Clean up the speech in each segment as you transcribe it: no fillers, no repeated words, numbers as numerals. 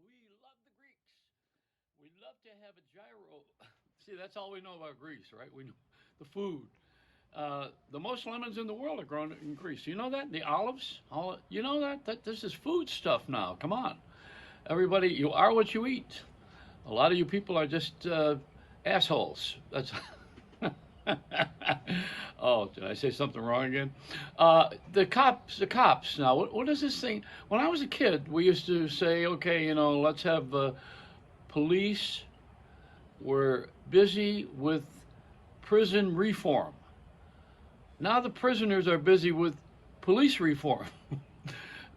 We love the Greeks. We love to have a gyro. See, that's all we know about Greece, right? We know the food. The most lemons in the world are grown in Greece. You know that? The olives? You know that? This is food stuff now. Come on. Everybody, you are what you eat. A lot of you people are just assholes. That's. Oh, did I say something wrong again? The cops. Now, what is this thing? When I was a kid, we used to say, okay, let's have police. We're busy with prison reform. Now the prisoners are busy with police reform.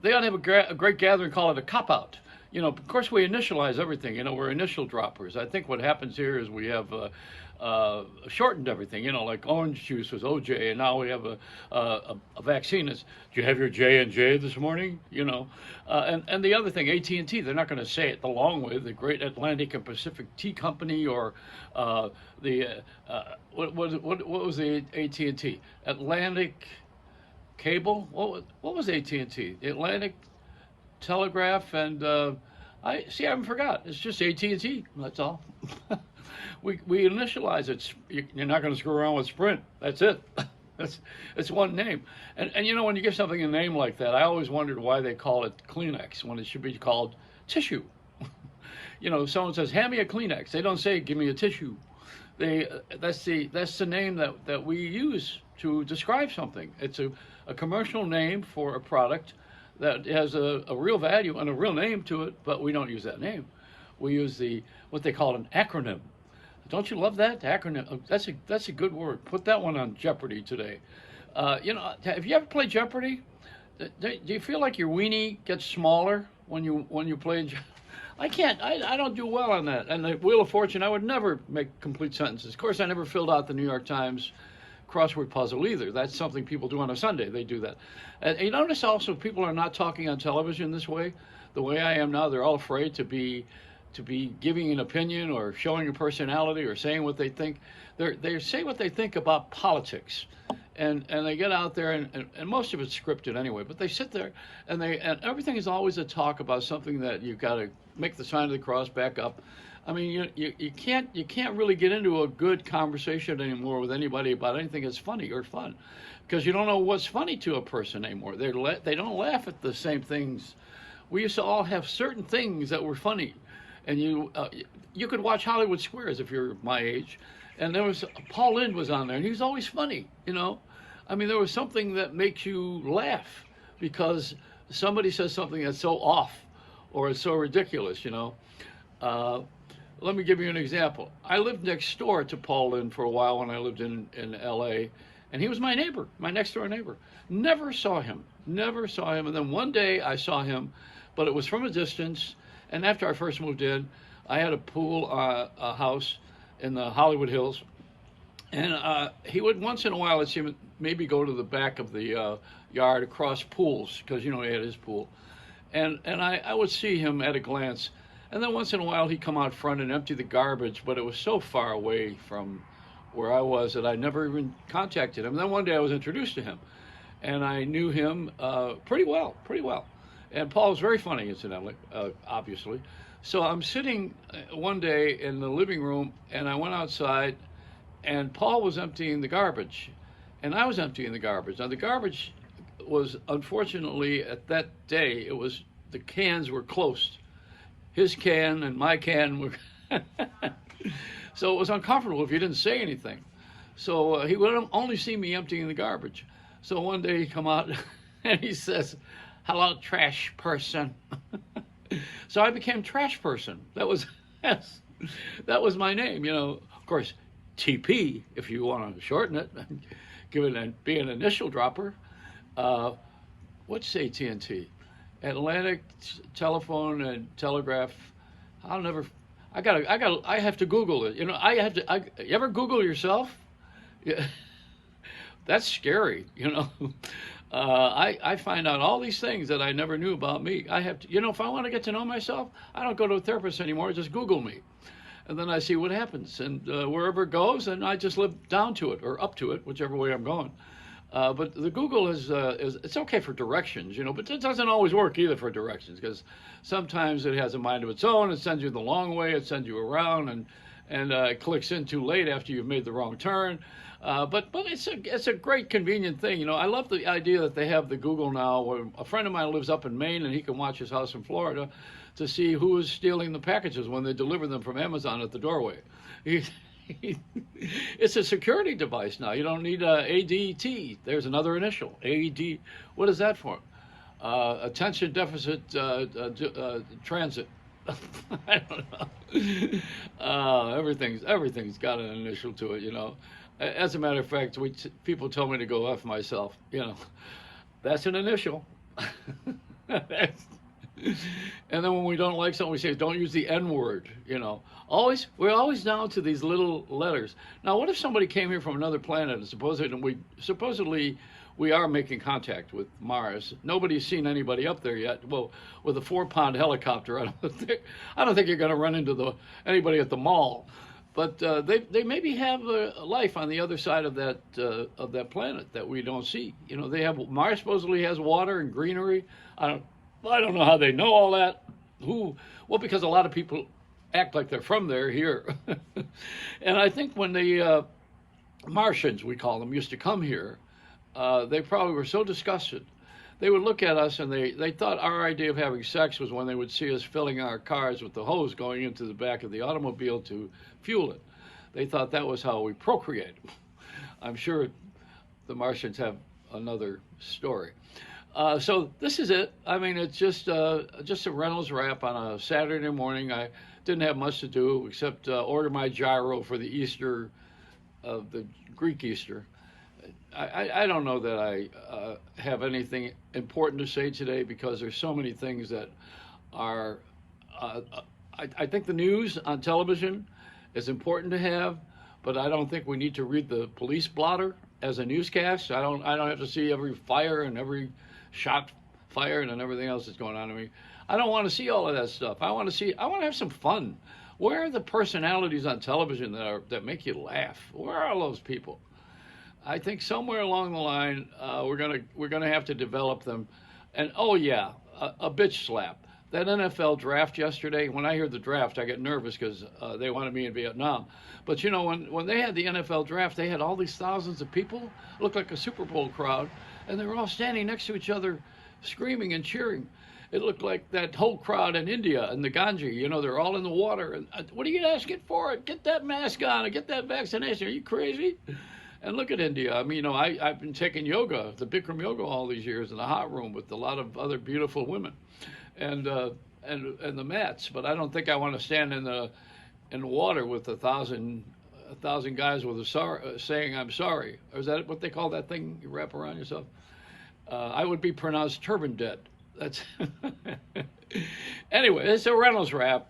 They ought to have a great gathering, call it a cop out. Of course, we initialize everything. We're initial droppers. I think what happens here is we have shortened everything. Like orange juice was OJ, and now we have a vaccine. That's, do you have your J&J this morning? And the other thing, AT&T. They're not going to say it the long way. The Great Atlantic and Pacific Tea Company, or what was the AT&T? Atlantic Cable. What was AT&T? Atlantic Telegraph, and I haven't forgot. It's just AT&T. That's all. we initialize it. You're not going to screw around with Sprint. That's it. It's one name. And when you give something a name like that, I always wondered why they call it Kleenex when it should be called tissue. Someone says, "Hand me a Kleenex." They don't say, "Give me a tissue." That's the name that we use to describe something. It's a commercial name for a product that has a real value and a real name to it, but we don't use that name. We use what they call an acronym. Don't you love that acronym? That's a good word. Put that one on Jeopardy today. Have you ever played Jeopardy? Do you feel like your weenie gets smaller when you play? I can't. I don't do well on that. And the Wheel of Fortune, I would never make complete sentences. Of course, I never filled out the New York Times crossword puzzle either. That's something people do on a Sunday. They do that. And you notice also people are not talking on television this way. The way I am now, they're all afraid to be giving an opinion or showing a personality or saying what they think. They say what they think about politics. And they get out there, and most of it's scripted anyway, but they sit there and everything is always a talk about something that you've got to make the sign of the cross, back up. I mean, you can't really get into a good conversation anymore with anybody about anything that's funny or fun, because you don't know what's funny to a person anymore. They don't laugh at the same things. We used to all have certain things that were funny, and you could watch Hollywood Squares if you're my age, and there was Paul Lynde was on there, and he was always funny. I mean, there was something that makes you laugh because somebody says something that's so off or it's so ridiculous. Uh, Let me give you an example. I lived next door to Paul Lynde for a while when I lived in L.A., and he was my neighbor, my next door neighbor. Never saw him, and then one day I saw him, but it was from a distance. And after I first moved in, I had a house in the Hollywood Hills, and he would once in a while, I'd see him maybe go to the back of the yard across pools, because he had his pool, and I would see him at a glance. And then once in a while he'd come out front and empty the garbage, but it was so far away from where I was that I never even contacted him. And then one day I was introduced to him, and I knew him pretty well, pretty well. And Paul was very funny, incidentally, obviously. So I'm sitting one day in the living room, and I went outside, and Paul was emptying the garbage, and I was emptying the garbage. Now the garbage was, unfortunately, at that day, the cans were close. His can and my can were so it was uncomfortable if you didn't say anything. So he would only see me emptying the garbage. So one day he come out and he says, "Hello, trash person." So I became trash person. Yes, that was my name. Of course, TP if you want to shorten it, give it be an initial dropper. What's AT&T? Atlantic Telephone and Telegraph. I'll never. I have to Google it. You ever Google yourself? Yeah, that's scary. I find out all these things that I never knew about me. I have to. If I want to get to know myself, I don't go to a therapist anymore. Just Google me, and then I see what happens, and wherever it goes, and I just live down to it or up to it, whichever way I'm going. But the Google is it's okay for directions, but it doesn't always work either for directions because sometimes it has a mind of its own. It sends you the long way. It sends you around and it clicks in too late after you've made the wrong turn. But it's a great convenient thing. I love the idea that they have the Google now. Where a friend of mine lives up in Maine and he can watch his house in Florida to see who is stealing the packages when they deliver them from Amazon at the doorway. He, it's a security device now. You don't need ADT. There's another initial. AD. What is that for? Attention deficit transit. I don't know. Everything's got an initial to it. As a matter of fact, people tell me to go F myself. That's an initial. And then when we don't like something, we say, "Don't use the N word." We're always down to these little letters. Now, what if somebody came here from another planet and supposedly we are making contact with Mars? Nobody's seen anybody up there yet. Well, with a 4-pound helicopter, I don't think you're going to run into anybody at the mall. But they maybe have a life on the other side of that planet that we don't see. Mars supposedly has water and greenery. I don't know how they know all that. Well, because a lot of people act like they're from there here. And I think when the Martians, we call them, used to come here, they probably were so disgusted. They would look at us and they thought our idea of having sex was when they would see us filling our cars with the hose going into the back of the automobile to fuel it. They thought that was how we procreate. I'm sure the Martians have another story. So this is it. I mean, it's just a Reynolds wrap on a Saturday morning. I didn't have much to do except order my gyro for the Easter, the Greek Easter. I don't know that I have anything important to say today because there's so many things that are. I think the news on television is important to have, but I don't think we need to read the police blotter as a newscast. I don't have to see every fire and every shot fired and everything else that's going on to me. I don't want to see all of that stuff. I want to have some fun. Where are the personalities on television that make you laugh? Where are all those people? I think somewhere along the line we're gonna have to develop them. And oh yeah, a bitch slap. That NFL draft yesterday. When I hear the draft, I get nervous because they wanted me in Vietnam. But when they had the NFL draft, they had all these thousands of people. It looked like a Super Bowl crowd, and they were all standing next to each other, screaming and cheering. It looked like that whole crowd in India and the Ganges. They're all in the water. And what are you asking for? Get that mask on and get that vaccination. Are you crazy? And look at India. I mean, I've been taking yoga, the Bikram yoga, all these years in the hot room with a lot of other beautiful women, and the mats. But I don't think I want to stand in the water with a thousand guys with saying I'm sorry. Or is that what they call that thing you wrap around yourself? I would be pronounced turban dead. That's anyway. It's a Reynolds wrap.